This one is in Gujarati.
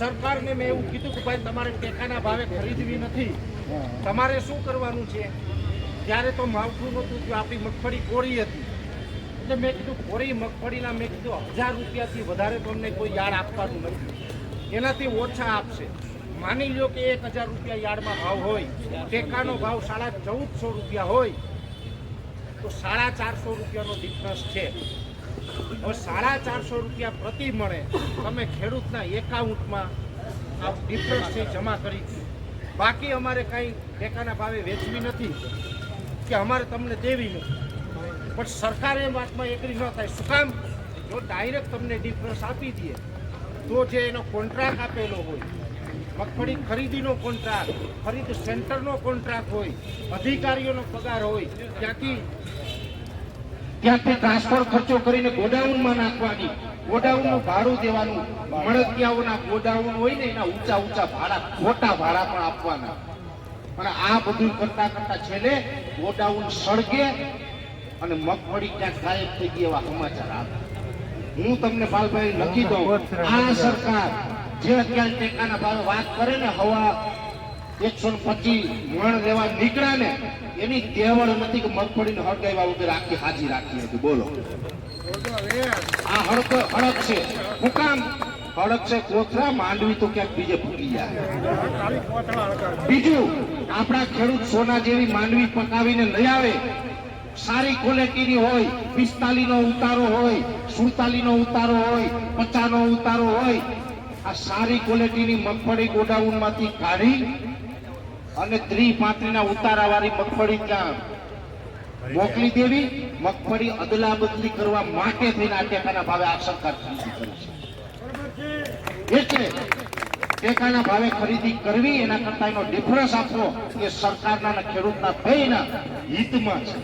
સરકારને મેં એવું કીધું કે ભાઈ તમારે ટેકાના ભાવે ખરીદવી નથી, તમારે શું કરવાનું છે? ત્યારે તો માવઠું નહોતું, આપણી મગફળી કોરી હતી, એટલે મેં કીધું કોરી મગફળીના મેં કીધું 1000 રૂપિયાથી વધારે તમને કોઈ યાર્ડ આપવાનું નથી, એનાથી ઓછા આપશે. માની લો કે 1000 રૂપિયા યાર્ડમાં ભાવ હોય, ટેકાનો ભાવ 1450 રૂપિયા હોય, તો 450 રૂપિયાનો ડિફરન્સ છે. હવે 450 રૂપિયા પ્રતિ મળે તમે ખેડૂતના એકાઉન્ટમાં આ ડિફરન્સ છે જમા કરી દો. બાકી અમારે કાંઈ ટેકાના ભાવે વેચવી નથી કે અમારે તમને દેવી નથી. પણ સરકાર એ વાતમાં એગ્રી ન થાય. શું કામ? જો ડાયરેક્ટ તમને ડિફરન્સ આપી દે તો જે એનો કોન્ટ્રાક્ટ આપેલો હોય, મગફળી ખરીદીનો કોન્ટ્રાક્ટ, ખરીદ સેન્ટરનો કોન્ટ્રાક્ટ હોય, અધિકારીઓનો પગાર હોય, ત્યાંથી ટ્રાન્સફર ખર્ચો કરીને ગોડાઉનમાં નાખવાની, ગોડાઉનનું ભાડું દેવાનું, મળતિયાઓના ગોડાઉન હોય ને એના ઊંચા ઊંચા ભાડા, ખોટા ભાડા પણ આપવાના. અને આ બધું કરતા કરતા છેલ્લે ગોડાઉન સળગે અને મગફળી ક્યાંક ગાયબ થઈ ગઈ એવા સમાચાર આવે. હું તમને બાલભાઈ લખી દઉં, આ સરકાર જે અત્યારે ટેકાના ભાવે વાત કરે ને, હવા 125 મણ લેવા નીકળ્યા ને, એની તેવડ નથી કે મગફળીને હળગાવ્યા વગર આખી હાજી રાખી હતી. બોલો, આ હળક છે. હું કામ હળક છે? કોથળા માંડવી તો ક્યાંક બીજે ફૂટી જાય. બીજું, આપણા ખેડૂત સોના જેવી માંડવી પકાવીને લઈ આવે, સારી ક્વોલિટીની હોય, 45 નો ઉતારો હોય, 47 નો ઉતારો હોય, 50 નો ઉતારો હોય, આ સારી ક્વોલિટીની મગફળી ગોડાઉનમાંથી કાઢી અને 30-35 ના ઉતારા વાળી મગફળી ત્યાં મોકલી દેવી. મગફળી અદલા બદલી કરવા માટે થઈને આ ટેકાના ભાવે આ સરકાર ખરીદી કરી છે. એટલે ટેકાના ભાવે ખરીદી કરવી એના કરતા એનો ડિફરન્સ આપવો એ સરકારના ખેડૂતના બેયના હિતમાં છે.